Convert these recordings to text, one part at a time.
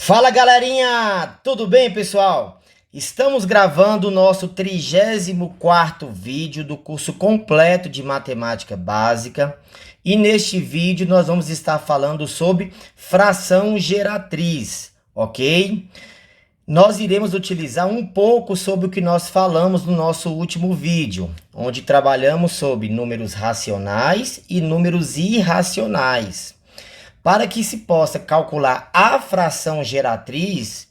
Fala galerinha, tudo bem pessoal? Estamos gravando o nosso 34º vídeo do curso completo de Matemática Básica e neste vídeo nós vamos estar falando sobre fração geratriz, ok? Nós iremos utilizar um pouco sobre o que nós falamos no nosso último vídeo, onde trabalhamos sobre números racionais e números irracionais. Para que se possa calcular a fração geratriz,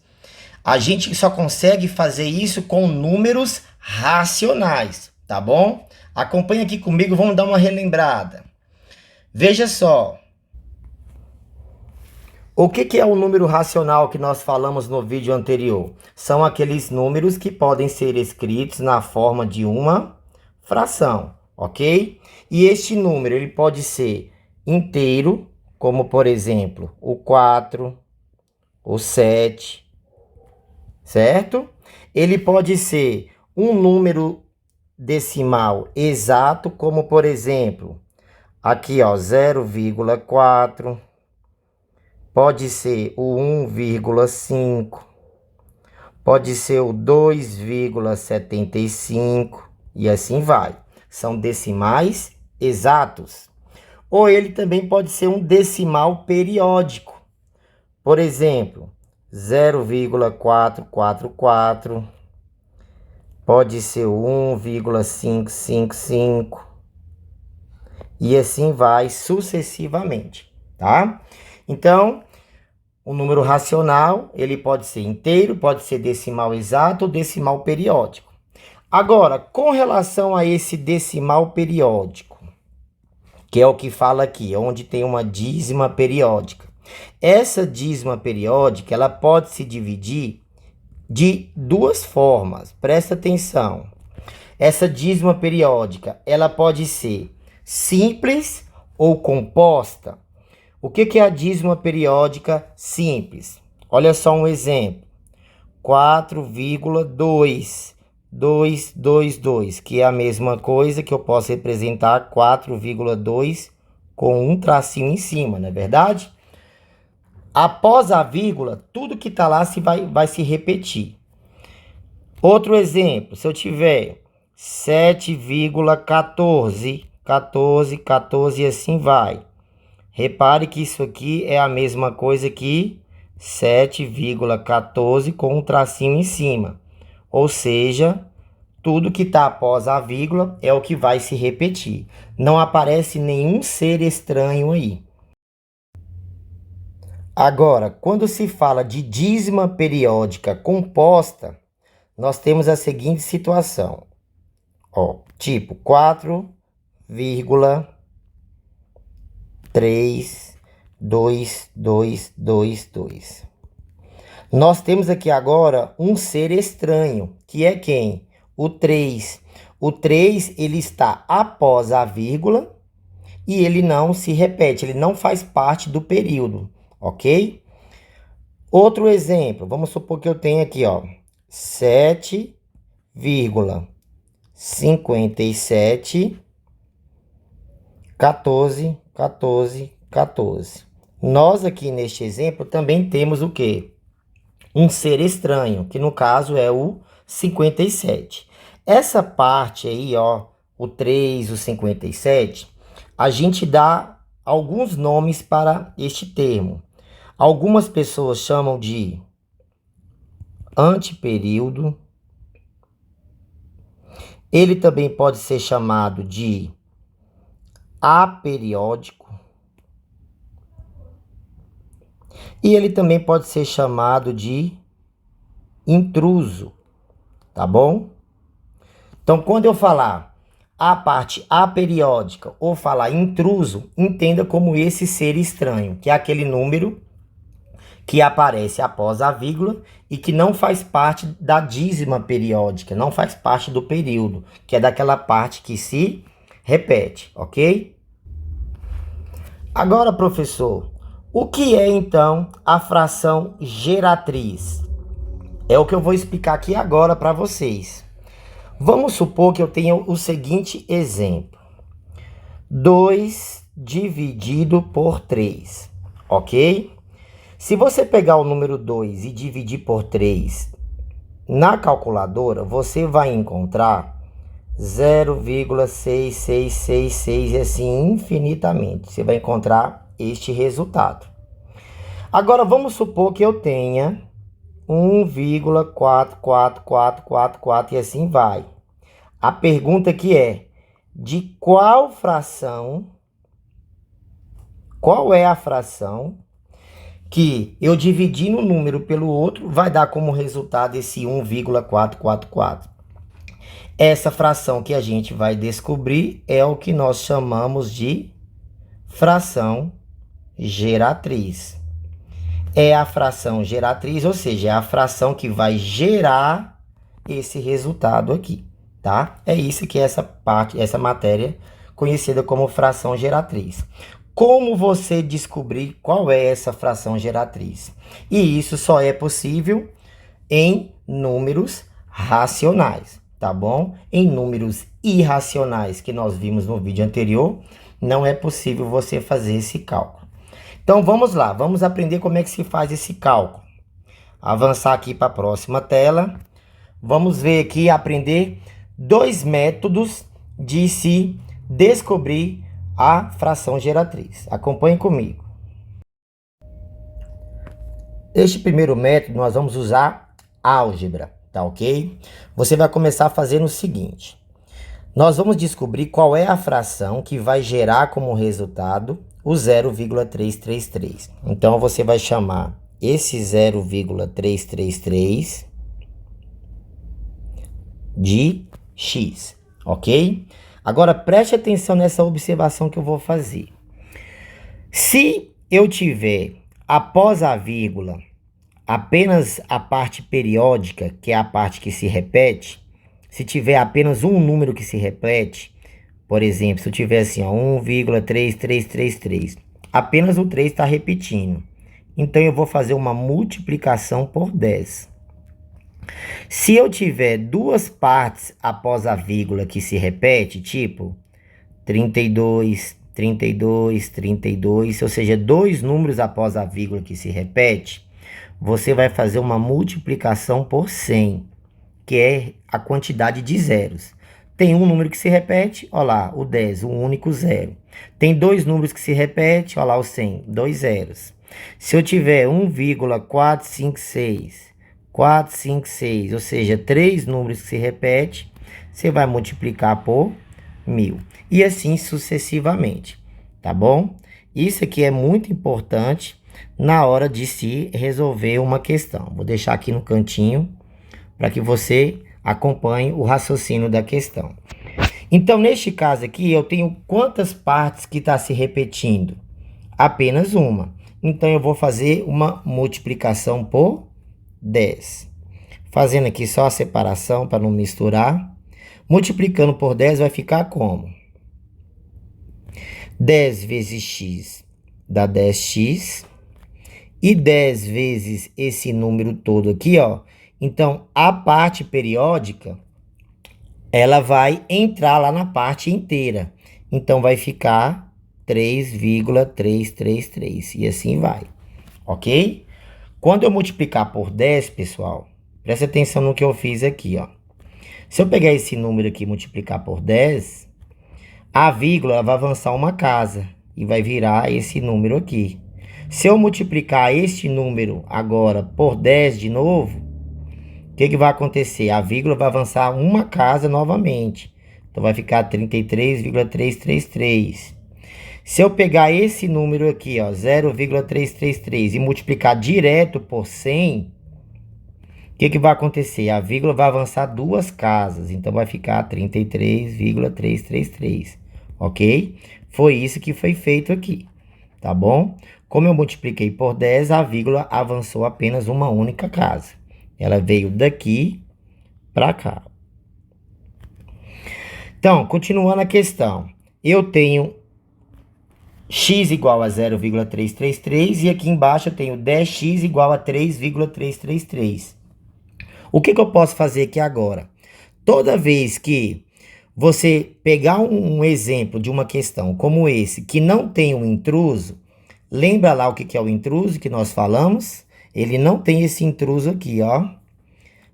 a gente só consegue fazer isso com números racionais, tá bom? Acompanha aqui comigo, vamos dar uma relembrada. Veja só. O que é o número racional que nós falamos no vídeo anterior? São aqueles números que podem ser escritos na forma de uma fração, ok? E este número ele pode ser inteiro, como, por exemplo, o 4, o 7, certo? Ele pode ser um número decimal exato, como, por exemplo, aqui, ó, 0,4. Pode ser o 1,5. Pode ser o 2,75. E assim vai. São decimais exatos. Ou ele também pode ser um decimal periódico. Por exemplo, 0,444. Pode ser o 1,555. E assim vai sucessivamente, tá? Então, o número racional, ele pode ser inteiro, pode ser decimal exato ou decimal periódico. Agora, com relação a esse decimal periódico, que é o que fala aqui, onde tem uma dízima periódica. Essa dízima periódica, ela pode se dividir de duas formas. Presta atenção. Essa dízima periódica, ela pode ser simples ou composta. O que é a dízima periódica simples? Olha só um exemplo. 4,222, que é a mesma coisa que eu posso representar 4,2 com um tracinho em cima, não é verdade? Após a vírgula, tudo que está lá vai se repetir. Outro exemplo, se eu tiver 7,14, 14 e assim vai. Repare que isso aqui é a mesma coisa que 7,14 com um tracinho em cima. Ou seja, tudo que está após a vírgula é o que vai se repetir. Não aparece nenhum ser estranho aí. Agora, quando se fala de dízima periódica composta, nós temos a seguinte situação. Ó, tipo 4,32222. Nós temos aqui agora um ser estranho, que é quem? O 3. O 3, ele está após a vírgula e ele não se repete, ele não faz parte do período, ok? Outro exemplo, vamos supor que eu tenho aqui, ó, 7,57, 14. Nós aqui neste exemplo também temos o quê? Um ser estranho, que no caso é o 57. Essa parte aí, ó, o 3, o 57, a gente dá alguns nomes para este termo. Algumas pessoas chamam de antiperíodo. Ele também pode ser chamado de aperiódico. E ele também pode ser chamado de intruso, tá bom? Então, quando eu falar a parte aperiódica ou falar intruso, entenda como esse ser estranho, que é aquele número que aparece após a vírgula e que não faz parte da dízima periódica, não faz parte do período, que é daquela parte que se repete, ok? Agora, professor, o que é então a fração geratriz? É o que eu vou explicar aqui agora para vocês. Vamos supor que eu tenha o seguinte exemplo. 2 dividido por 3, ok? Se você pegar o número 2 e dividir por 3 na calculadora, você vai encontrar 0,6666 e assim infinitamente. Você vai encontrar este resultado. Agora, vamos supor que eu tenha 1,44444 e assim vai. A pergunta aqui é, de qual é a fração que eu dividir no número pelo outro vai dar como resultado esse 1,444? Essa fração que a gente vai descobrir é o que nós chamamos de fração geratriz. É a fração geratriz, ou seja, é a fração que vai gerar esse resultado aqui, tá? É isso que é essa matéria conhecida como fração geratriz. Como você descobrir qual é essa fração geratriz? E isso só é possível em números racionais, tá bom? Em números irracionais que nós vimos no vídeo anterior, não é possível você fazer esse cálculo. Então, vamos lá, vamos aprender como é que se faz esse cálculo. Avançar aqui para a próxima tela. Vamos ver aqui, aprender 2 métodos de se descobrir a fração geratriz. Acompanhe comigo. Este primeiro método, nós vamos usar álgebra, tá ok? Você vai começar fazendo o seguinte. Nós vamos descobrir qual é a fração que vai gerar como resultado o 0,333. Então, você vai chamar esse 0,333 de x, ok? Agora, preste atenção nessa observação que eu vou fazer. Se eu tiver, após a vírgula, apenas a parte periódica, que é a parte que se repete, se tiver apenas um número que se repete, por exemplo, se eu tiver assim, 1,3333, apenas o 3 está repetindo. Então, eu vou fazer uma multiplicação por 10. Se eu tiver 2 partes após a vírgula que se repete, tipo 32, 32, 32, ou seja, 2 números após a vírgula que se repete, você vai fazer uma multiplicação por 100, que é a quantidade de zeros. Tem um número que se repete, olha lá, o 10, um único zero. Tem 2 números que se repetem, olha lá, o 100, 2 zeros. Se eu tiver 1,456, 456, ou seja, 3 números que se repetem, você vai multiplicar por 1000. E assim sucessivamente, tá bom? Isso aqui é muito importante na hora de se resolver uma questão. Vou deixar aqui no cantinho para que você acompanhe o raciocínio da questão. Então, neste caso aqui, eu tenho quantas partes que está se repetindo? Apenas uma. Então, eu vou fazer uma multiplicação por 10. Fazendo aqui só a separação para não misturar. Multiplicando por 10 vai ficar como? 10 vezes x dá 10x. E 10 vezes esse número todo aqui, ó. Então, a parte periódica, ela vai entrar lá na parte inteira. Então, vai ficar 3,333. E assim vai, ok? Quando eu multiplicar por 10, pessoal, presta atenção no que eu fiz aqui, ó. Se eu pegar esse número aqui e multiplicar por 10, a vírgula vai avançar uma casa e vai virar esse número aqui. Se eu multiplicar este número agora por 10 de novo, o que vai acontecer? A vírgula vai avançar uma casa novamente. Então, vai ficar 33,333. Se eu pegar esse número aqui, ó, 0,333, e multiplicar direto por 100, o que vai acontecer? A vírgula vai avançar 2 casas. Então, vai ficar 33,333, ok? Foi isso que foi feito aqui, tá bom? Como eu multipliquei por 10, a vírgula avançou apenas uma única casa. Ela veio daqui para cá. Então, continuando a questão. Eu tenho x igual a 0,333 e aqui embaixo eu tenho 10x igual a 3,333. O que eu posso fazer aqui agora? Toda vez que você pegar um exemplo de uma questão como esse, que não tem um intruso, Lembra lá o que é o intruso que nós falamos? Ele não tem esse intruso aqui, ó.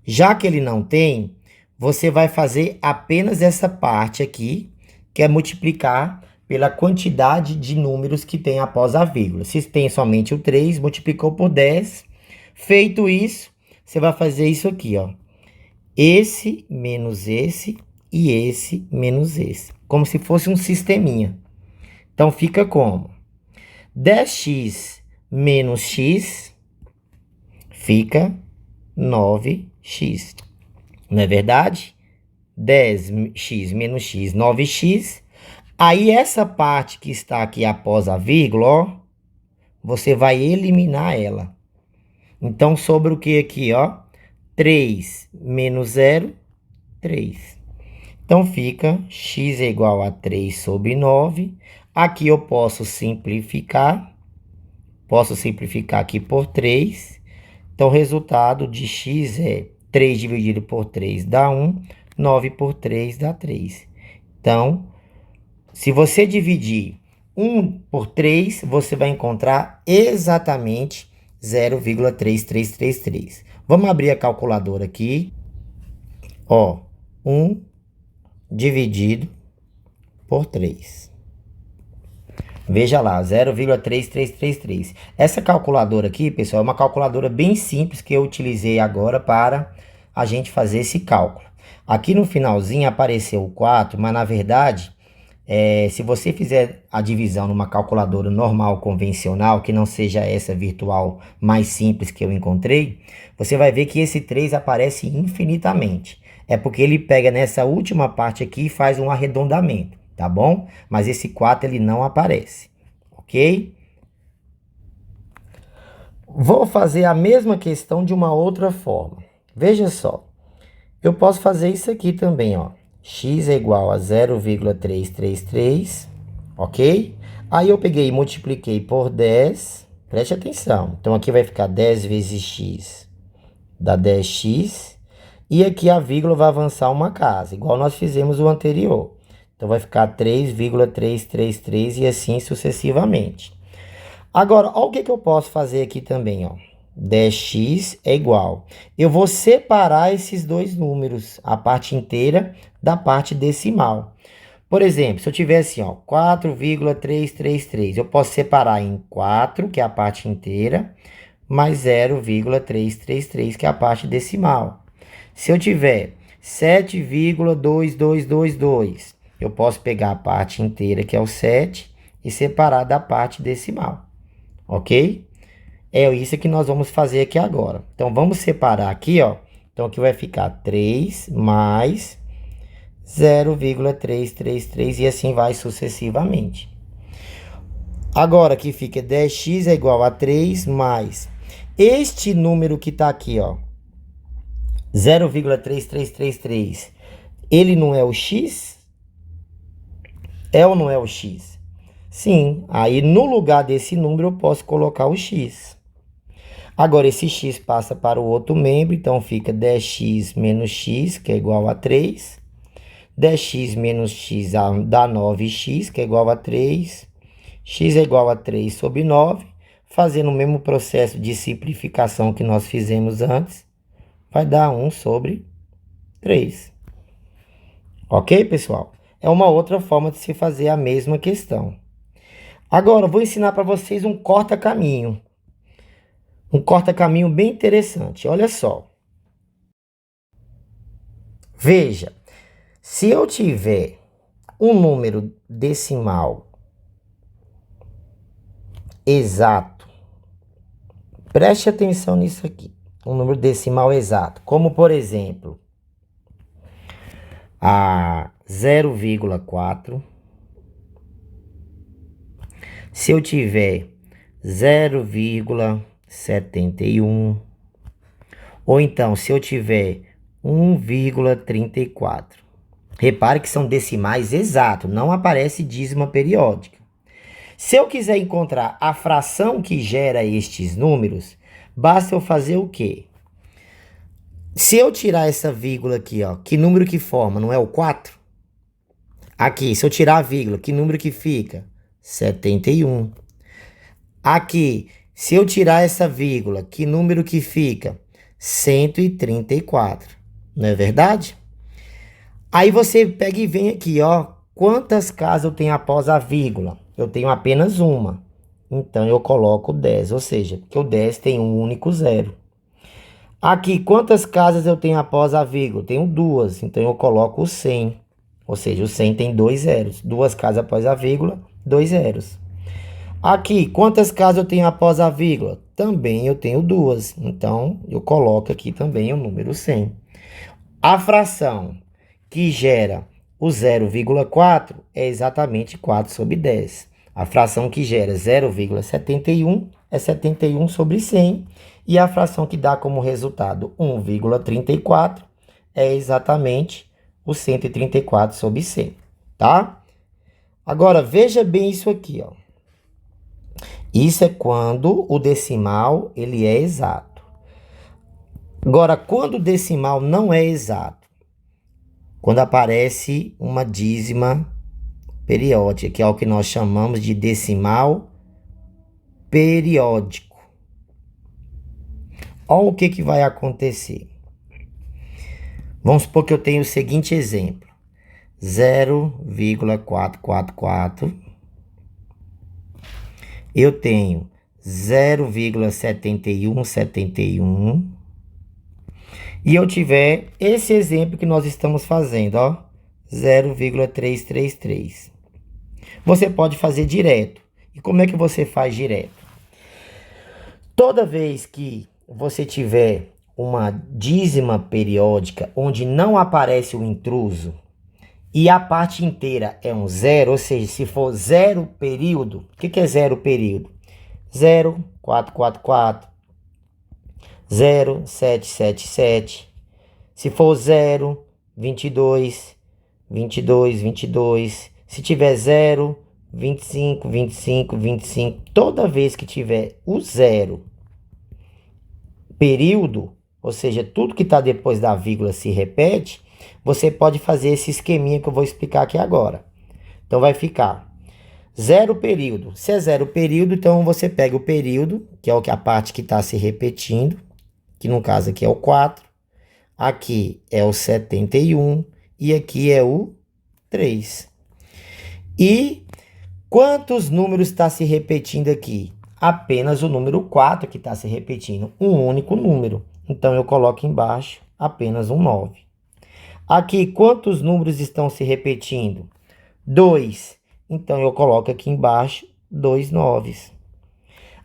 Já que ele não tem, você vai fazer apenas essa parte aqui, que é multiplicar pela quantidade de números que tem após a vírgula. Se tem somente o 3, multiplicou por 10. Feito isso, você vai fazer isso aqui, ó. Esse menos esse e esse menos esse. Como se fosse um sisteminha. Então, fica como? 10x menos x fica 9x. Não é verdade? 10x menos x, 9x. Aí, essa parte que está aqui após a vírgula, ó, você vai eliminar ela. Então, sobre o que aqui, ó? 3 menos 0, 3. Então, fica x é igual a 3 sobre 9. Aqui eu posso simplificar. Posso simplificar aqui por 3. Então, o resultado de x é 3 dividido por 3 dá 1. 9 por 3 dá 3. Então, se você dividir 1 por 3, você vai encontrar exatamente 0,3333. Vamos abrir a calculadora aqui. Ó, 1 dividido por 3. Veja lá, 0,3333. Essa calculadora aqui, pessoal, é uma calculadora bem simples que eu utilizei agora para a gente fazer esse cálculo. Aqui no finalzinho apareceu o 4, mas na verdade, se você fizer a divisão numa calculadora normal, convencional, que não seja essa virtual mais simples que eu encontrei, você vai ver que esse 3 aparece infinitamente. É porque ele pega nessa última parte aqui e faz um arredondamento, tá bom? Mas esse 4 ele não aparece, ok? Vou fazer a mesma questão de uma outra forma. Veja só, eu posso fazer isso aqui também, ó. X é igual a 0,333, ok? Aí eu peguei e multipliquei por 10, preste atenção. Então, aqui vai ficar 10 vezes x, dá 10x. E aqui a vírgula vai avançar uma casa, igual nós fizemos o anterior. Então, vai ficar 3,333 e assim sucessivamente. Agora, olha o que eu posso fazer aqui também, ó. 10x é igual. Eu vou separar esses dois números, a parte inteira da parte decimal. Por exemplo, se eu tivesse, ó, 4,333, eu posso separar em 4, que é a parte inteira, mais 0,333, que é a parte decimal. Se eu tiver 7,2222, eu posso pegar a parte inteira, que é o 7, e separar da parte decimal. Ok? É isso que nós vamos fazer aqui agora. Então, vamos separar aqui, ó. Então, aqui vai ficar 3 mais 0,333 e assim vai sucessivamente. Agora, aqui fica 10x é igual a 3 mais este número que está aqui, ó. 0,3333. Ele não é o x? É ou não é o x? Sim. Aí, no lugar desse número, eu posso colocar o x. Agora, esse x passa para o outro membro, então fica 10x menos x, que é igual a 3. 10x menos x dá 9x, que é igual a 3. X é igual a 3 sobre 9. Fazendo o mesmo processo de simplificação que nós fizemos antes, vai dar 1 sobre 3. Ok, pessoal? É uma outra forma de se fazer a mesma questão. Agora, eu vou ensinar para vocês um corta-caminho. Um corta-caminho bem interessante. Olha só. Veja, se eu tiver um número decimal exato, preste atenção nisso aqui. Um número decimal exato, como por exemplo, a 0,4. Se eu tiver 0,71, ou então se eu tiver 1,34. Repare que são decimais exatos, não aparece dízima periódica. Se eu quiser encontrar a fração que gera estes números, basta eu fazer o quê? Se eu tirar essa vírgula aqui, ó, que número que forma? Não é o 4? Aqui, se eu tirar a vírgula, que número que fica? 71. Aqui, se eu tirar essa vírgula, que número que fica? 134, não é verdade? Aí você pega e vem aqui, ó. Quantas casas eu tenho após a vírgula? Eu tenho apenas uma. Então, eu coloco 10, ou seja, porque o 10 tem um único zero. Aqui, quantas casas eu tenho após a vírgula? Tenho duas, então eu coloco o 100. Ou seja, o 100 tem dois zeros. Duas casas após a vírgula, dois zeros. Aqui, quantas casas eu tenho após a vírgula? Também eu tenho duas. Então, eu coloco aqui também o número 100. A fração que gera o 0,4 é exatamente 4 sobre 10. A fração que gera 0,71 é 71 sobre 100. E a fração que dá como resultado 1,34 é exatamente o 134 sobre 100, tá? Agora, veja bem isso aqui, ó. Isso é quando o decimal ele é exato. Agora, quando o decimal não é exato, quando aparece uma dízima periódica, que é o que nós chamamos de decimal periódico. Olha o que vai acontecer. Vamos supor que eu tenho o seguinte exemplo. 0,444. Eu tenho 0,7171. E eu tiver esse exemplo que nós estamos fazendo, ó. 0,333. Você pode fazer direto. E como é que você faz direto? Toda vez que você tiver uma dízima periódica onde não aparece o intruso e a parte inteira é um zero, ou seja, se for zero período, o que é zero período? 0,444, 0,777. Se for 0, 22, 22, 22. Se tiver 0, 25, 25, 25. Toda vez que tiver o zero período, ou seja, tudo que está depois da vírgula se repete, você pode fazer esse esqueminha que eu vou explicar aqui agora. Então, vai ficar zero período. Se é zero período, então você pega o período, que é a parte que está se repetindo, que no caso aqui é o 4, aqui é o 71 e aqui é o 3. E quantos números está se repetindo aqui? Apenas o número 4 que está se repetindo, um único número. Então, eu coloco embaixo apenas um 9. Aqui, quantos números estão se repetindo? 2. Então, eu coloco aqui embaixo 2 noves.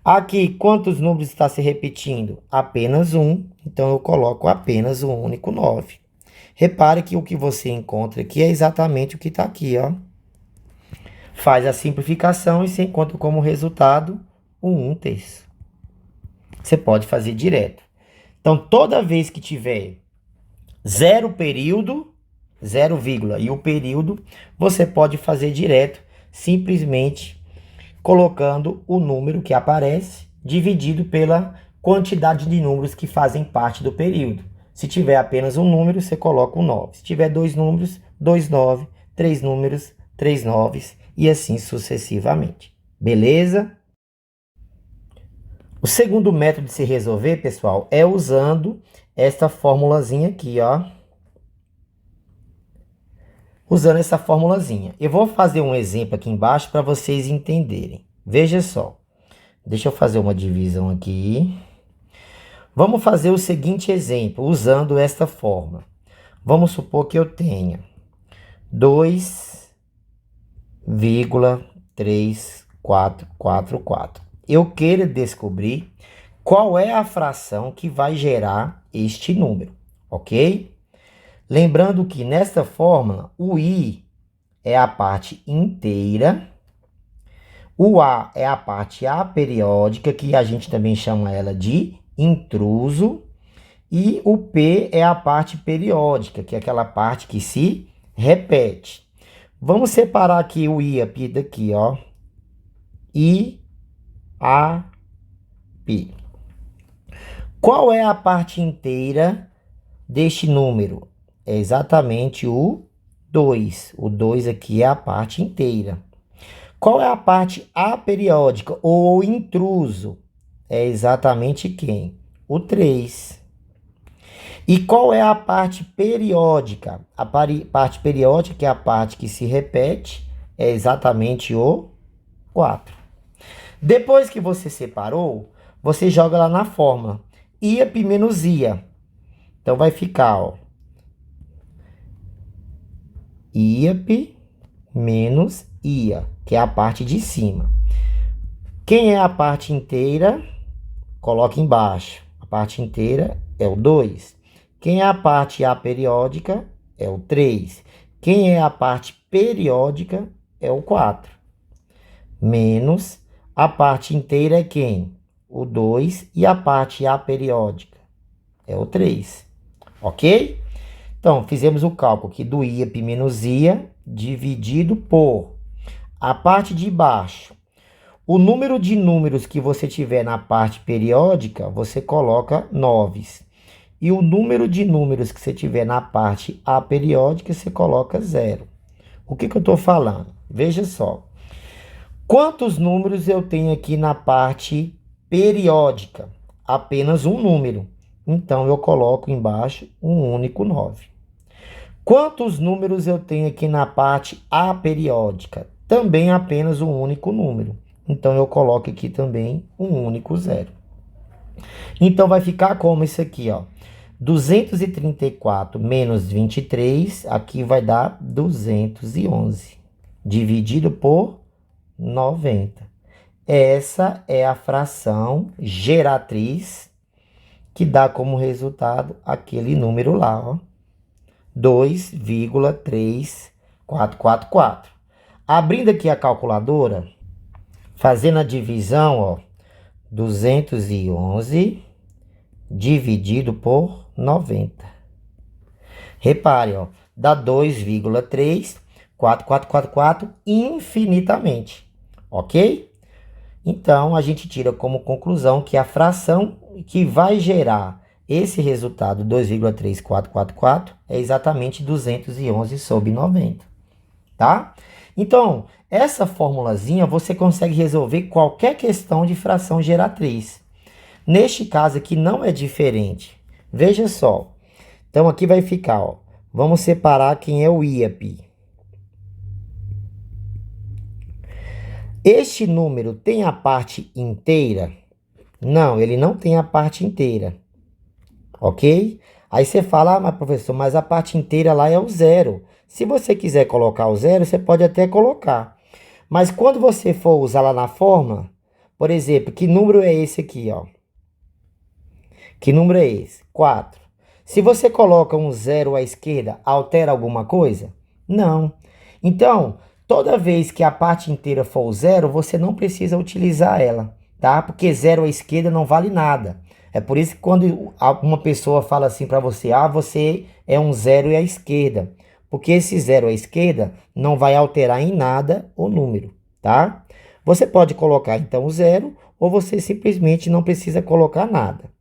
Aqui, quantos números está se repetindo? Apenas um. Então, eu coloco apenas um único 9. Repare que o que você encontra aqui é exatamente o que está aqui, ó. Faz a simplificação e você encontra como resultado o 1/3. Você pode fazer direto. Então, toda vez que tiver zero período, 0, e o período, você pode fazer direto, simplesmente colocando o número que aparece dividido pela quantidade de números que fazem parte do período. Se tiver apenas um número, você coloca um 9. Se tiver dois números, 2 9, 3 números, 3 9 e assim sucessivamente. Beleza? O segundo método de se resolver, pessoal, é usando esta formulazinha aqui, ó. Usando essa formulazinha. Eu vou fazer um exemplo aqui embaixo para vocês entenderem. Veja só. Deixa eu fazer uma divisão aqui. Vamos fazer o seguinte exemplo, usando esta fórmula. Vamos supor que eu tenha 2,3444. Eu quero descobrir qual é a fração que vai gerar este número, ok? Lembrando que nesta fórmula, o i é a parte inteira, o a é a parte aperiódica, que a gente também chama ela de intruso, e o p é a parte periódica, que é aquela parte que se repete. Vamos separar aqui o i, a pi daqui, ó. I, a, pi. Qual é a parte inteira deste número? É exatamente o 2. O 2 aqui é a parte inteira. Qual é a parte aperiódica ou intruso? É exatamente quem? O 3. E qual é a parte periódica? A parte periódica, que é a parte que se repete, é exatamente o 4. Depois que você separou, você joga lá na fórmula. IAP menos IA. Então vai ficar, ó, IAP menos IA, que é a parte de cima. Quem é a parte inteira? Coloca embaixo. A parte inteira é o 2. Quem é a parte aperiódica? É o 3. Quem é a parte periódica? É o 4. Menos a parte inteira é quem? O 2. E a parte aperiódica? É o 3. Ok? Então, fizemos o cálculo aqui do IAP menos IA dividido por a parte de baixo. O número de números que você tiver na parte periódica, você coloca 9. E o número de números que você tiver na parte aperiódica, você coloca 0. O que eu estou falando? Veja só. Quantos números eu tenho aqui na parte periódica? Apenas um número. Então, eu coloco embaixo um único 9. Quantos números eu tenho aqui na parte aperiódica? Também apenas um único número. Então, eu coloco aqui também um único 0. Então, vai ficar como isso aqui, ó. 234 menos 23, aqui vai dar 211. Dividido por 90. Essa é a fração geratriz que dá como resultado aquele número lá, ó. 2,3444. Abrindo aqui a calculadora, fazendo a divisão, ó, 211 dividido por 90. Repare, ó, dá 2,34444 infinitamente, ok? Então, a gente tira como conclusão que a fração que vai gerar esse resultado, 2,3444, é exatamente 211 sobre 90, tá? Então, essa formulazinha você consegue resolver qualquer questão de fração geratriz. Neste caso aqui não é diferente. Veja só. Então, aqui vai ficar, ó. Vamos separar quem é o IAP. Este número tem a parte inteira? Não, ele não tem a parte inteira. Ok? Aí você fala, ah, mas professor, mas a parte inteira lá é o 0. Se você quiser colocar o 0, você pode até colocar. Mas quando você for usar lá na fórmula, por exemplo, que número é esse aqui, ó? Que número é esse? 4. Se você coloca um 0 à esquerda, altera alguma coisa? Não. Então, toda vez que a parte inteira for o 0, você não precisa utilizar ela, tá? Porque 0 à esquerda não vale nada. É por isso que quando uma pessoa fala assim para você, ah, você é um 0 à esquerda. Porque esse 0 à esquerda não vai alterar em nada o número, tá? Você pode colocar então o 0 ou você simplesmente não precisa colocar nada.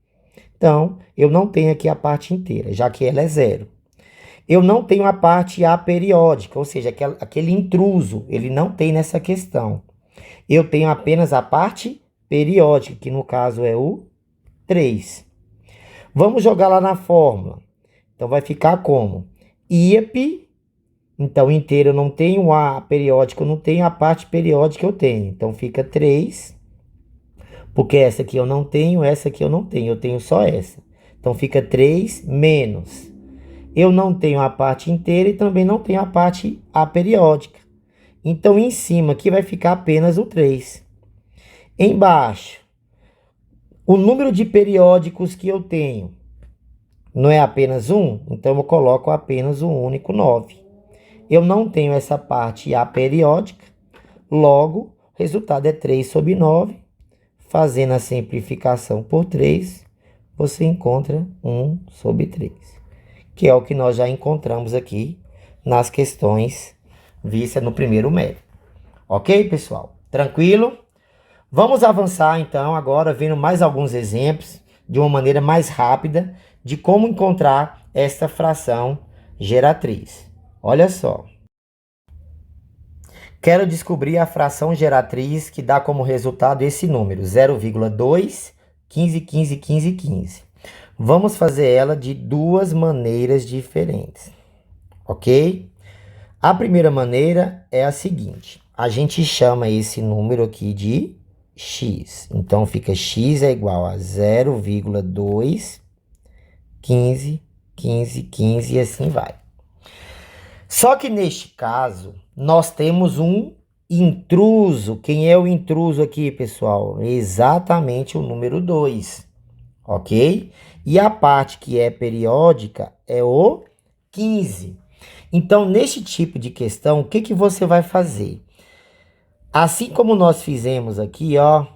Então, eu não tenho aqui a parte inteira, já que ela é 0. Eu não tenho a parte aperiódica, ou seja, aquele intruso, ele não tem nessa questão. Eu tenho apenas a parte periódica, que no caso é o 3. Vamos jogar lá na fórmula. Então, vai ficar como? IAP, então inteiro eu não tenho, a periódica eu não tenho, a parte periódica eu tenho. Então, fica 3, porque essa aqui eu não tenho, essa aqui eu não tenho, eu tenho só essa. Então, fica 3 menos. Eu não tenho a parte inteira e também não tenho a parte aperiódica. Então, em cima aqui vai ficar apenas o 3. Embaixo, o número de periódicos que eu tenho não é apenas 1, então eu coloco apenas um único 9. Eu não tenho essa parte aperiódica, logo, o resultado é 3 sobre 9. Fazendo a simplificação por 3, você encontra 1 sobre 3, que é o que nós já encontramos aqui nas questões vistas no primeiro método. Ok, pessoal? Tranquilo? Vamos avançar, então, agora vendo mais alguns exemplos de uma maneira mais rápida de como encontrar esta fração geratriz. Olha só. Quero descobrir a fração geratriz que dá como resultado esse número, 0,2, 15, 15, 15, 15. Vamos fazer ela de duas maneiras diferentes, ok? A primeira maneira é a seguinte, a gente chama esse número aqui de x. Então, fica x é igual a 0,2, 15, 15, 15 e assim vai. Só que neste caso, nós temos um intruso. Quem é o intruso aqui, pessoal? Exatamente o número 2, ok? E a parte que é periódica é o 15. Então, neste tipo de questão, o que que você vai fazer? Assim como nós fizemos aqui, ó,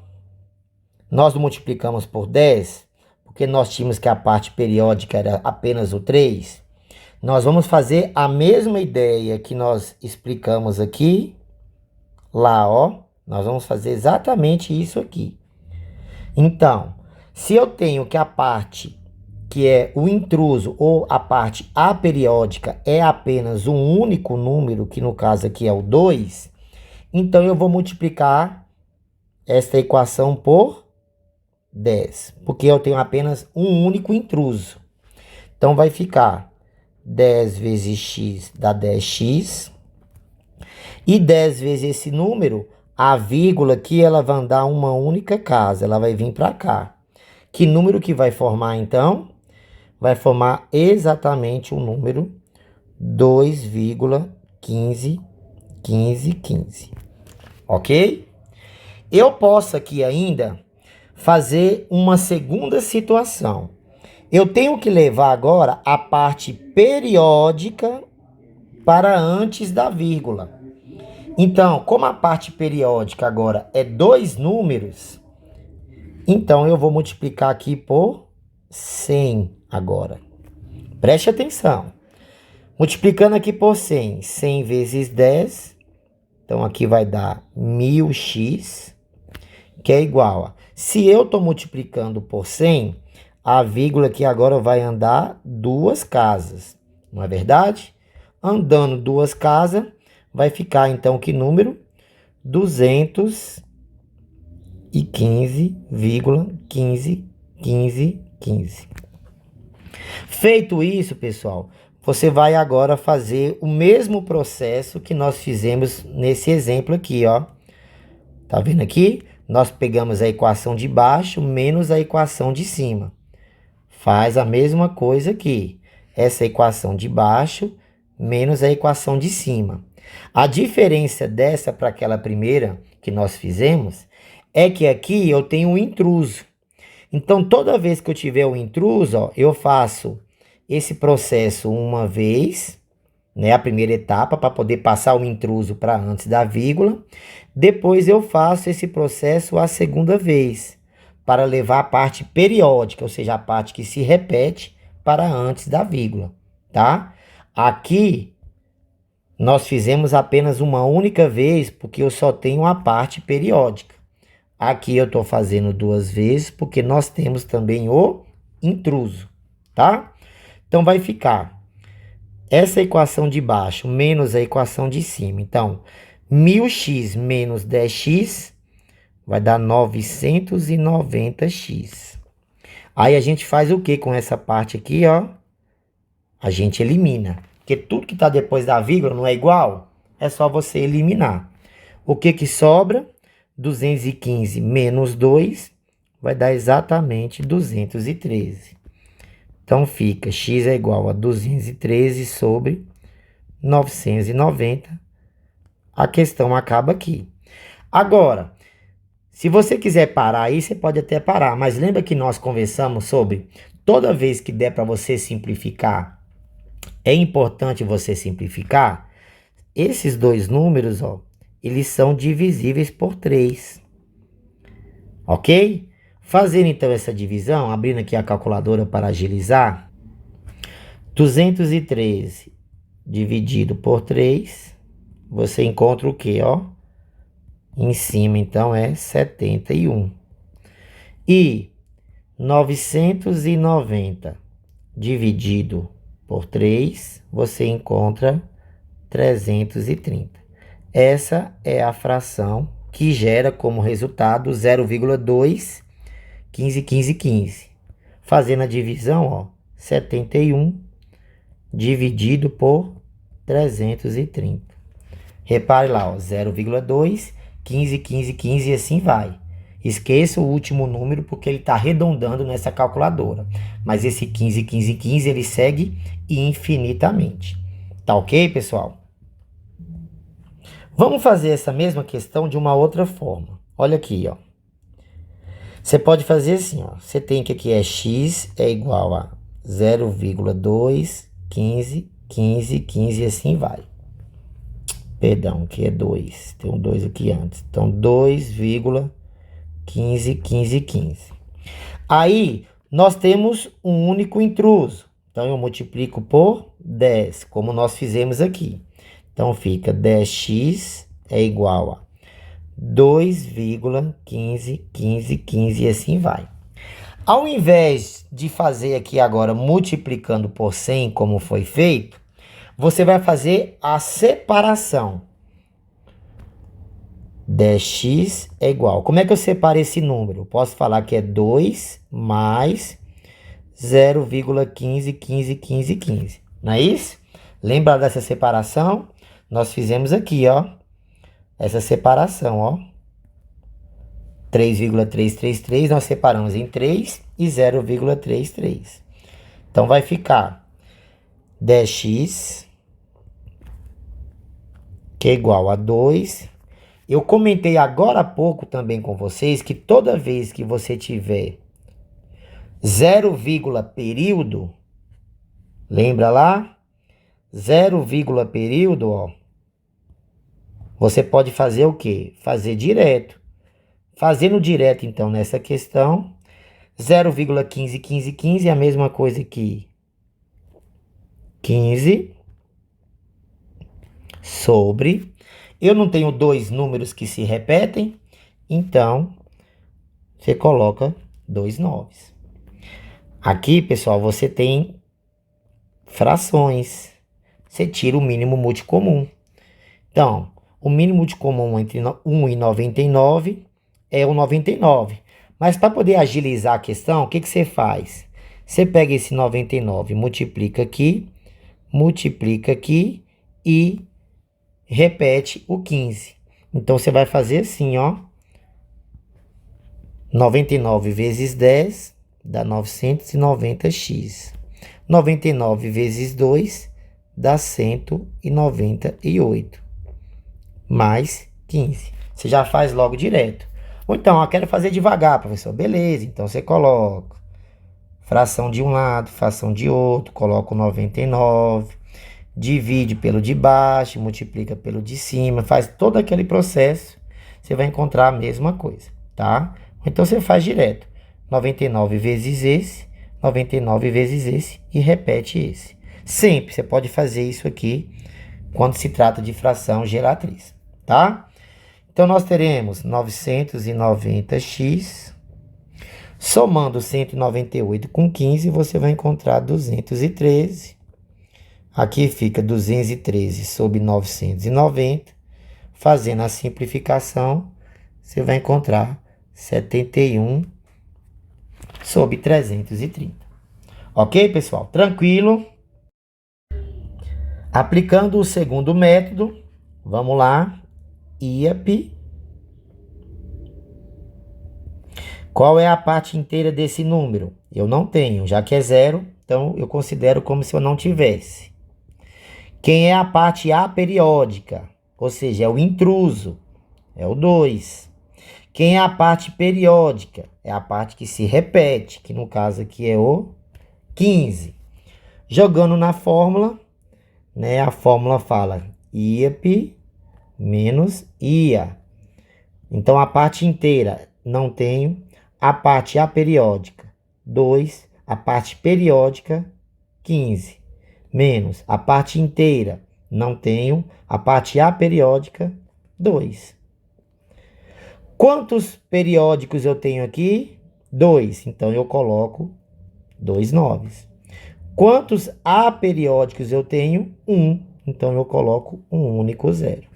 nós multiplicamos por 10, porque nós tínhamos que a parte periódica era apenas o 3. Nós vamos fazer a mesma ideia que nós explicamos aqui, lá, ó. Nós vamos fazer exatamente isso aqui. Então, se eu tenho que a parte que é o intruso ou a parte aperiódica é apenas um único número, que no caso aqui é o 2, então eu vou multiplicar esta equação por 10, porque eu tenho apenas um único intruso. Então, vai ficar 10 vezes x dá 10x. E 10 vezes esse número, a vírgula aqui, ela vai dar uma única casa. Ela vai vir para cá. Que número que vai formar, então? Vai formar exatamente o número 2,151515. Ok? Eu posso aqui ainda fazer uma segunda situação. Eu tenho que levar agora a parte periódica para antes da vírgula. Então, como a parte periódica agora é 2 números, então eu vou multiplicar aqui por 100 agora. Preste atenção. Multiplicando aqui por 100, 100 vezes 10, então aqui vai dar 1000x, que é igual a... Se eu estou multiplicando por 100, a vírgula aqui agora vai andar duas casas, não é verdade? Andando duas casas, vai ficar então que número? 215,151515. Feito isso, pessoal, você vai agora fazer o mesmo processo que nós fizemos nesse exemplo aqui, ó. Tá vendo aqui? Nós pegamos a equação de baixo menos a equação de cima. Faz a mesma coisa aqui. Essa equação de baixo menos a equação de cima. A diferença dessa para aquela primeira que nós fizemos é que aqui eu tenho um intruso. Então, toda vez que eu tiver um intruso, ó, eu faço esse processo uma vez, né, a primeira etapa, para poder passar o intruso para antes da vírgula. Depois eu faço esse processo a segunda vez, para levar a parte periódica, ou seja, a parte que se repete para antes da vírgula, tá? Aqui, nós fizemos apenas uma única vez, porque eu só tenho a parte periódica. Aqui eu estou fazendo duas vezes, porque nós temos também o intruso, tá? Então, vai ficar essa equação de baixo menos a equação de cima. Então, 1000x menos 10x vai dar 990x. Aí a gente faz o que com essa parte aqui, ó? A gente elimina. Porque tudo que está depois da vírgula não é igual, é só você eliminar. O que que sobra? 215 menos 2 vai dar exatamente 213. Então, fica x é igual a 213 sobre 990. A questão acaba aqui. Agora, se você quiser parar aí, você pode até parar. Mas lembra que nós conversamos sobre toda vez que der para você simplificar, é importante você simplificar. Esses dois números, ó, eles são divisíveis por 3. Ok? Fazendo então essa divisão, abrindo aqui a calculadora para agilizar. 213 dividido por 3, você encontra o quê, ó? Em cima, então, é 71. E 990 dividido por 3, você encontra 330. Essa é a fração que gera como resultado 0,2, 15, 15, 15. Fazendo a divisão, ó, 71 dividido por 330. Repare lá, ó, 0,2, 15, 15, 15 e assim vai. Esqueça o último número porque ele está arredondando nessa calculadora. Mas esse 15, 15, 15 ele segue infinitamente. Tá ok, pessoal? Vamos fazer essa mesma questão de uma outra forma. Olha aqui, ó. Você pode fazer assim, ó. Você tem que aqui é x é igual a 0,2, 15, 15, 15 e assim vai. Perdão, que é 2. Tem um 2 aqui antes. Então, 2,15, 15, 15. Aí, nós temos um único intruso. Então, eu multiplico por 10, como nós fizemos aqui. Então, fica 10x é igual a 2,15, 15, 15 e assim vai. Ao invés de fazer aqui agora multiplicando por 100, como foi feito, você vai fazer a separação. 10x é igual. Como é que eu separo esse número? Eu posso falar que é 2 mais 0,15, 15, 15, 15. Não é isso? Lembra dessa separação? Nós fizemos aqui, ó. Essa separação, ó. 3,333 nós separamos em 3 e 0,33. Então, vai ficar 10x, que é igual a 2. Eu comentei agora há pouco também com vocês que toda vez que você tiver 0, período, lembra lá? 0, período, ó. Você pode fazer o quê? Fazer direto. Fazendo direto, então, nessa questão, 0,15, 15, 15 é a mesma coisa que 15 sobre... Eu não tenho dois números que se repetem, então, você coloca 2 noves. Aqui, pessoal, você tem frações. Você tira o mínimo multicomum. Então, o mínimo multicomum entre 1 e 99 é o 99. Mas para poder agilizar a questão, o que você faz? Você pega esse 99, multiplica aqui e repete o 15. Então, você vai fazer assim, ó. 99 vezes 10 dá 990x. 99 vezes 2 dá 198. Mais 15. Você já faz logo direto. Ou então, eu quero fazer devagar, professor. Beleza, então você coloca fração de um lado, fração de outro, coloca o 99, divide pelo de baixo, multiplica pelo de cima, faz todo aquele processo, você vai encontrar a mesma coisa, tá? Então, você faz direto. 99 vezes esse, 99 vezes esse e repete esse. Sempre você pode fazer isso aqui quando se trata de fração geratriz, tá? Então, nós teremos 990x, somando 198 com 15, você vai encontrar 213. Aqui fica 213 sobre 990. Fazendo a simplificação, você vai encontrar 71 sobre 330. Ok, pessoal? Tranquilo? Aplicando o segundo método, vamos lá. IAP. Qual é a parte inteira desse número? Eu não tenho, já que é 0, então eu considero como se eu não tivesse. Quem é a parte aperiódica? Ou seja, é o intruso, é o 2. Quem é a parte periódica? É a parte que se repete, que no caso aqui é o 15. Jogando na fórmula, né, a fórmula fala IAP menos IA. Então, a parte inteira não tenho. A parte aperiódica, 2. A parte periódica, 15. Menos a parte inteira, não tenho. A parte aperiódica, 2. Quantos periódicos eu tenho aqui? 2. Então, eu coloco 2 noves. Quantos aperiódicos eu tenho? 1. Então, eu coloco um único 0.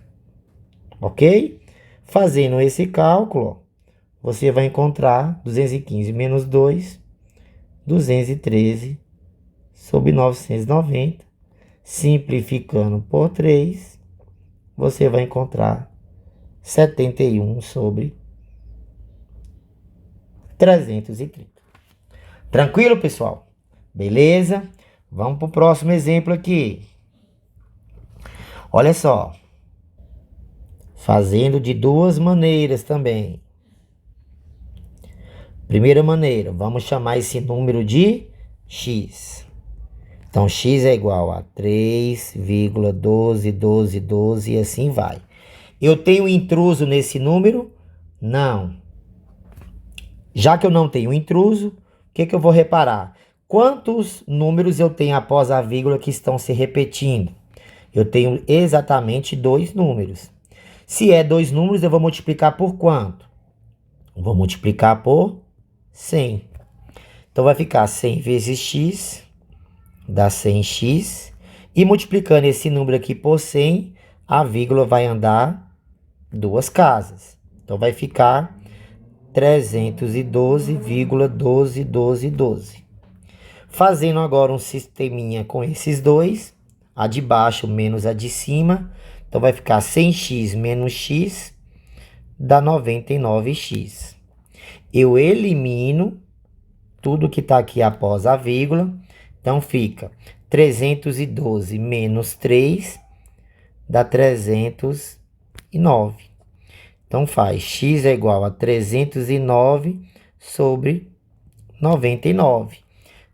ok? Fazendo esse cálculo, ó, você vai encontrar 215 menos 2, 213 sobre 990. Simplificando por 3, você vai encontrar 71 sobre 330. Tranquilo, pessoal? Beleza? Vamos para o próximo exemplo aqui. Olha só. Fazendo de duas maneiras também. Primeira maneira, vamos chamar esse número de x. Então, x é igual a 3,12 e assim vai. Eu tenho intruso nesse número? Não. Já que eu não tenho intruso, o que eu vou reparar? Quantos números eu tenho após a vírgula que estão se repetindo? Eu tenho exatamente 2 números. Se é 2 números, eu vou multiplicar por quanto? Vou multiplicar por 100. Então, vai ficar 100 vezes x, dá 100x. E multiplicando esse número aqui por 100, a vírgula vai andar 2 casas. Então, vai ficar 312,121212. Fazendo agora um sisteminha com esses dois, a de baixo menos a de cima. Então, vai ficar 100x menos x, dá 99x. Eu elimino tudo que está aqui após a vírgula. Então, fica 312 menos 3, dá 309. Então, faz x é igual a 309 sobre 99.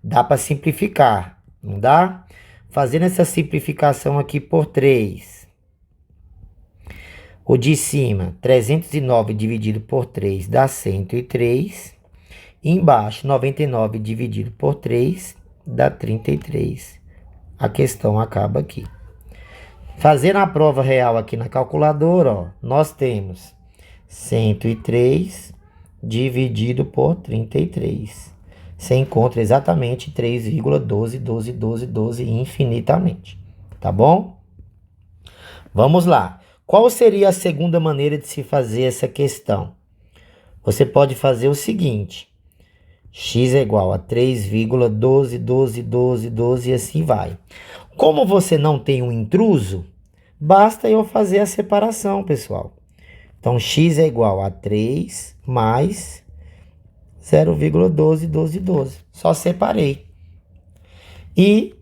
Dá para simplificar, não dá? Fazendo essa simplificação aqui por 3. O de cima, 309 dividido por 3 dá 103. E embaixo, 99 dividido por 3 dá 33. A questão acaba aqui. Fazendo a prova real aqui na calculadora, ó, nós temos 103 dividido por 33. Você encontra exatamente 3,121212 infinitamente. Tá bom? Vamos lá. Qual seria a segunda maneira de se fazer essa questão? Você pode fazer o seguinte. X é igual a 3,121212 e assim vai. Como você não tem um intruso, basta eu fazer a separação, pessoal. Então, x é igual a 3 mais 0,121212. Só separei. E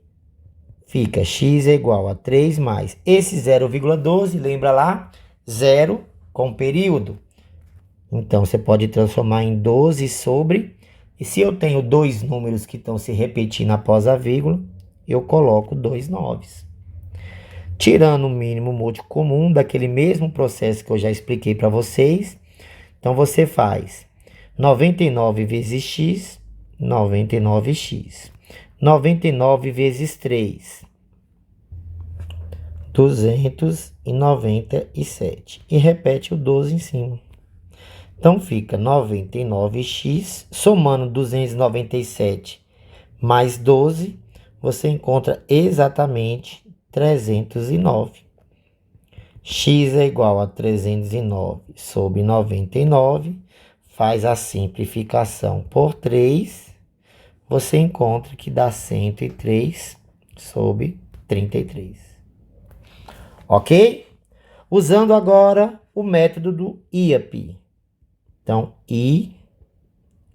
fica x é igual a 3 mais esse 0,12, lembra lá? 0 com período. Então, você pode transformar em 12 sobre... E se eu tenho 2 números que estão se repetindo após a vírgula, eu coloco 2 noves. Tirando o mínimo múltiplo comum daquele mesmo processo que eu já expliquei para vocês. Então, você faz 99 vezes x, 99x. 99 vezes 3, 297. E repete o 12 em cima. Então, fica 99x, somando 297 mais 12, você encontra exatamente 309. X é igual a 309 sobre 99, faz a simplificação por 3, você encontra que dá 103 sobre 33. Ok? Usando agora o método do IAP. Então, I,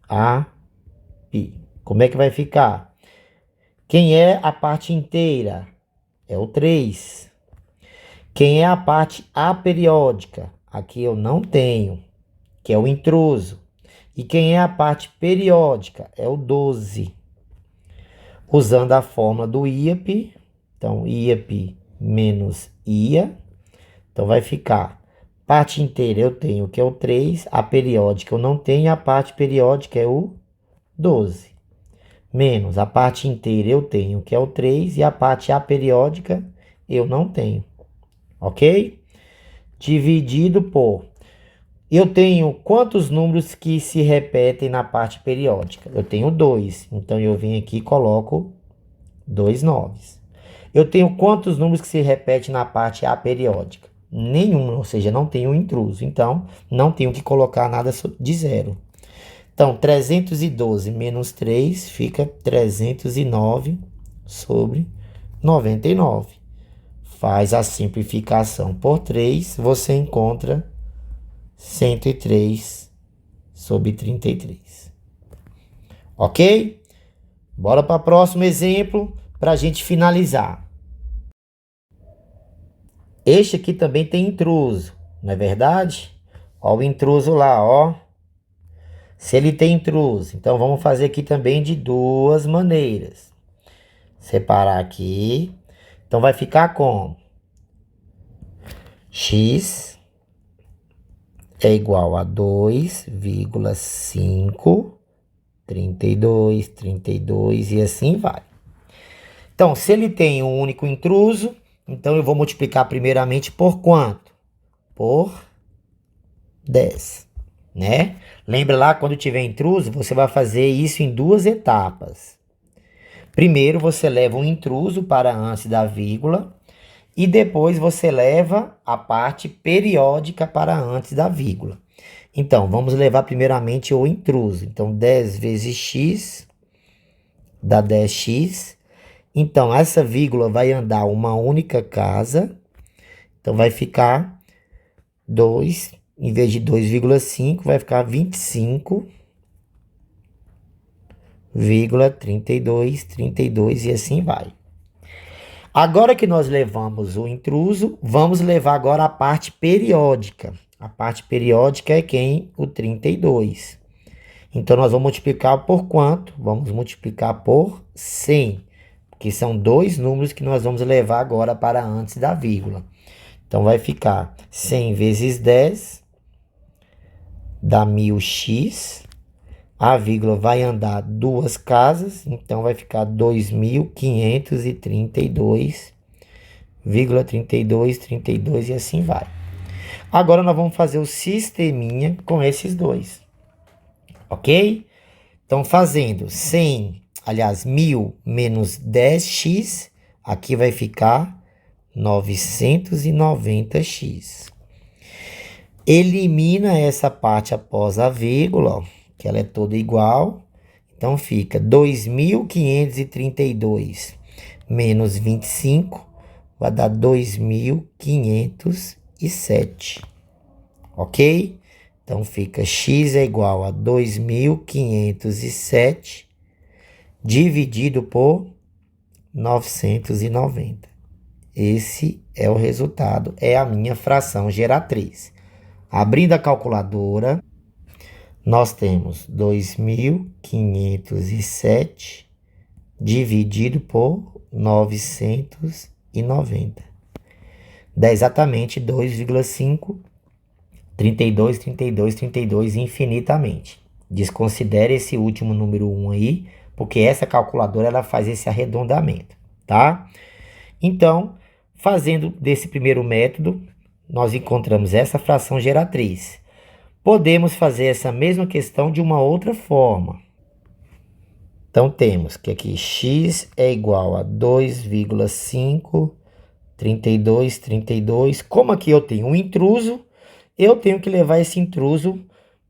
A, P. Como é que vai ficar? Quem é a parte inteira? É o 3. Quem é a parte aperiódica? Aqui eu não tenho, que é o intruso. E quem é a parte periódica? É o 12. Usando a fórmula do IAP. Então, IAP menos IA. Então, vai ficar... Parte inteira eu tenho, que é o 3. A periódica eu não tenho. A parte periódica é o 12. Menos a parte inteira eu tenho, que é o 3. E a parte aperiódica eu não tenho. Ok? Dividido por... Eu tenho quantos números que se repetem na parte periódica? Eu tenho 2. Então, eu venho aqui e coloco 2 noves. Eu tenho quantos números que se repetem na parte aperiódica? nenhum, ou seja, não tem um intruso. Então, não tenho que colocar nada de zero. Então, 312 menos 3 fica 309 sobre 99. Faz a simplificação por 3, você encontra 103 sobre 33. Ok? Bora para o próximo exemplo para a gente finalizar. Este aqui também tem intruso, não é verdade? Ó o intruso lá, ó. Se ele tem intruso, então vamos fazer aqui também de duas maneiras. Separar aqui. Então vai ficar como? X é igual a 2,5, 32, 32 e assim vai. Então, se ele tem um único intruso, então eu vou multiplicar primeiramente por quanto? Por 10, né? Lembra lá, quando tiver intruso, você vai fazer isso em duas etapas. Primeiro, você leva um intruso para antes da vírgula e depois você leva a parte periódica para antes da vírgula. Então, vamos levar primeiramente o intruso. Então, 10 vezes x dá 10x. Então, essa vírgula vai andar uma única casa. Então, vai ficar 2, em vez de 2,5, vai ficar 25,32, 32 e assim vai. Agora que nós levamos o intruso, vamos levar agora a parte periódica. A parte periódica é quem? O 32. Então, nós vamos multiplicar por quanto? Vamos multiplicar por 100, que são dois números que nós vamos levar agora para antes da vírgula. Então, vai ficar 100 vezes 10, dá 1000x. A vírgula vai andar duas casas, então vai ficar 2.532,32, 32 e assim vai. Agora nós vamos fazer o sisteminha com esses dois, ok? Então fazendo 1000 menos 10x, aqui vai ficar 990x. Elimina essa parte após a vírgula, ó, que ela é toda igual. Então, fica 2.532 menos 25, vai dar 2.507, ok? Então, fica x é igual a 2.507 dividido por 990. Esse é o resultado, é a minha fração geratriz. Abrindo a calculadora, nós temos 2.507 dividido por 990. Dá exatamente 2,5, 32, 32, 32 infinitamente. Desconsidere esse último número 1 aí, porque essa calculadora ela faz esse arredondamento, tá? Então, fazendo desse primeiro método, nós encontramos essa fração geratriz. Podemos fazer essa mesma questão de uma outra forma. Então, temos que aqui x é igual a 2,5, 32, 32. Como aqui eu tenho um intruso, eu tenho que levar esse intruso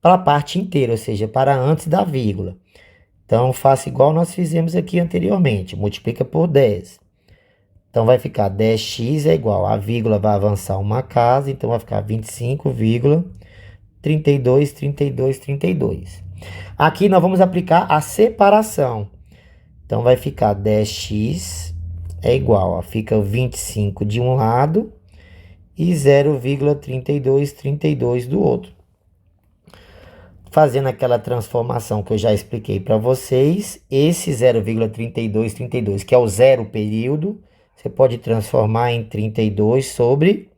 para a parte inteira, ou seja, para antes da vírgula. Então, faço igual nós fizemos aqui anteriormente, multiplica por 10. Então, vai ficar 10x é igual, a vírgula vai avançar uma casa, então vai ficar 25,32, 32, 32. Aqui nós vamos aplicar a separação. Então, vai ficar 10x é igual, ó, fica 25 de um lado e 0,32, 32 do outro. Fazendo aquela transformação que eu já expliquei para vocês, esse 0,32, 32, que é o zero período, você pode transformar em 32 sobre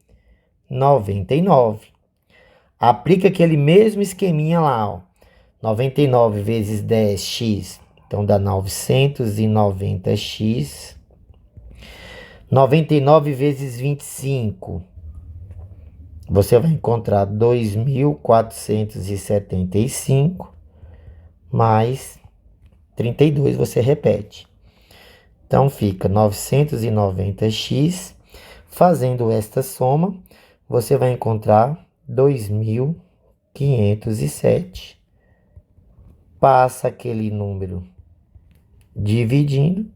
99. Aplica aquele mesmo esqueminha lá, ó. 99 vezes 10x, então dá 990x. 99 vezes 25, você vai encontrar 2.475, mais 32 você repete. Então, fica 990x. Fazendo esta soma, você vai encontrar 2.507. Passa aquele número dividindo,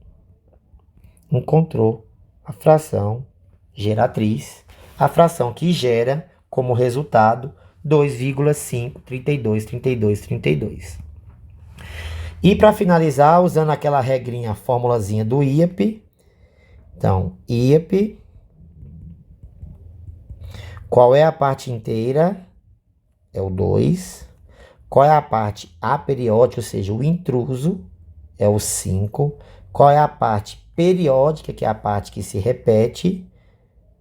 encontrou a fração geratriz, a fração que gera como resultado 2,5323232. E para finalizar, usando aquela regrinha, formulazinha do IAP. Então, IAP, qual é a parte inteira? É o 2. Qual é a parte aperiódica, ou seja, o intruso? É o 5. Qual é a parte periódica, que é a parte que se repete?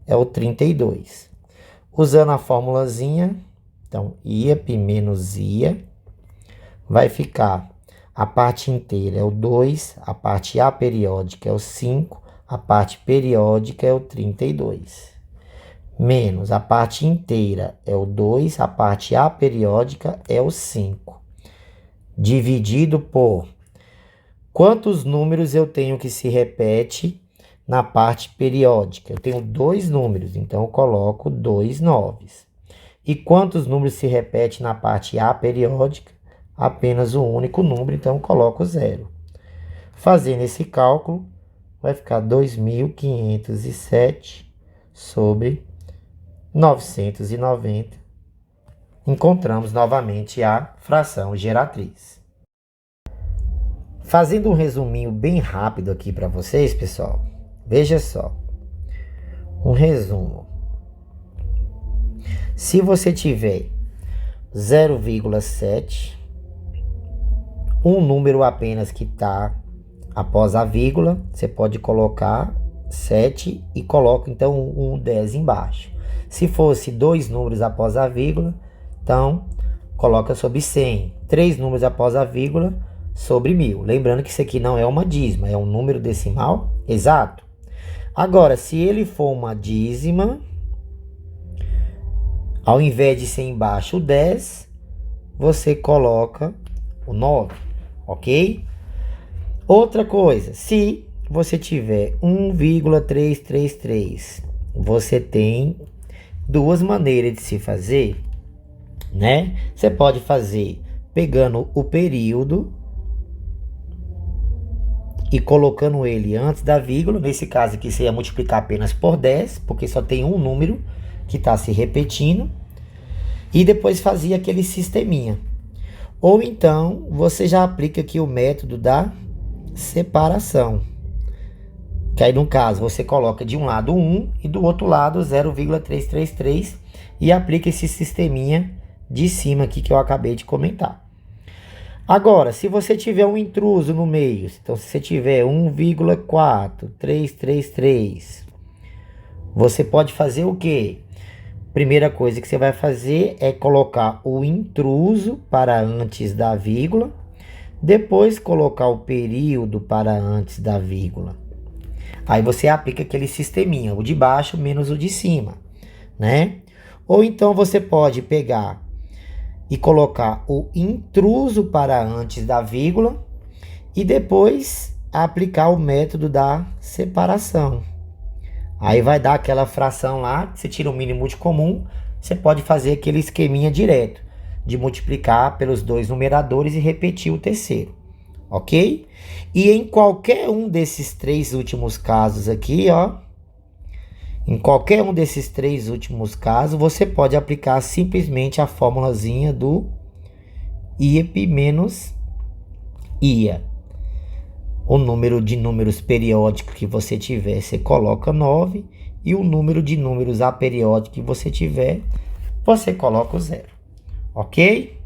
É o 32. Usando a formulazinha, então, IAP menos IA, vai ficar a parte inteira é o 2, a parte aperiódica é o 5, a parte periódica é o 32. Menos a parte inteira é o 2, a parte aperiódica é o 5. Dividido por quantos números eu tenho que se repete na parte periódica? Eu tenho 2 números, então eu coloco 2 noves. E quantos números se repete na parte aperiódica? Apenas um único número, então eu coloco 0. Fazendo esse cálculo, vai ficar 2.507 sobre 990. Encontramos novamente a fração geratriz. Fazendo um resuminho bem rápido aqui para vocês, pessoal. Veja só. Um resumo. Se você tiver 0,7, um número apenas que está após a vírgula, você pode colocar 7 e coloca então um 10 embaixo. Se fosse 2 números após a vírgula, então coloca sobre 100. 3 números após a vírgula, sobre 1.000. Lembrando que isso aqui não é uma dízima, é um número decimal exato. Agora, se ele for uma dízima, ao invés de ser embaixo o 10, você coloca o 9, ok? Outra coisa, se você tiver 1,333, você tem duas maneiras de se fazer, né? Você pode fazer pegando o período e colocando ele antes da vírgula. Nesse caso aqui, você ia multiplicar apenas por 10, porque só tem um número que está se repetindo. E depois fazia aquele sisteminha. Ou então, você já aplica aqui o método da separação. Que aí, no caso, você coloca de um lado 1 e do outro lado 0,333 e aplica esse sisteminha de cima aqui que eu acabei de comentar. Agora, se você tiver um intruso no meio, então se você tiver 1,4333, você pode fazer o quê? Primeira coisa que você vai fazer é colocar o intruso para antes da vírgula, depois colocar o período para antes da vírgula. Aí você aplica aquele sisteminha, o de baixo menos o de cima, né? Ou então você pode pegar e colocar o intruso para antes da vírgula e depois aplicar o método da separação. Aí vai dar aquela fração lá, você tira o mínimo de comum, você pode fazer aquele esqueminha direto, de multiplicar pelos dois numeradores e repetir o terceiro, ok? E em qualquer um desses três últimos casos aqui, ó, em qualquer um desses três últimos casos, você pode aplicar simplesmente a formulazinha do IAP menos IA. O número de números periódicos que você tiver, você coloca 9. E o número de números aperiódicos que você tiver, você coloca o 0. Ok?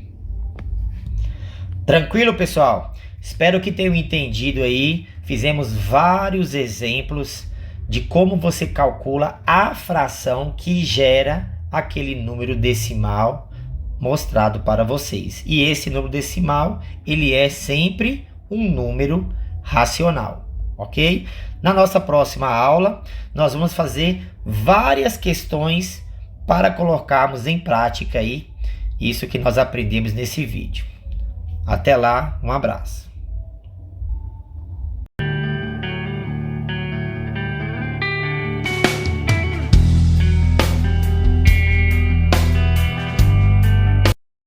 Tranquilo, pessoal? Espero que tenham entendido aí. Fizemos vários exemplos de como você calcula a fração que gera aquele número decimal mostrado para vocês. E esse número decimal, ele é sempre um número racional, ok? Na nossa próxima aula, nós vamos fazer várias questões para colocarmos em prática aí isso que nós aprendemos nesse vídeo. Até lá, um abraço.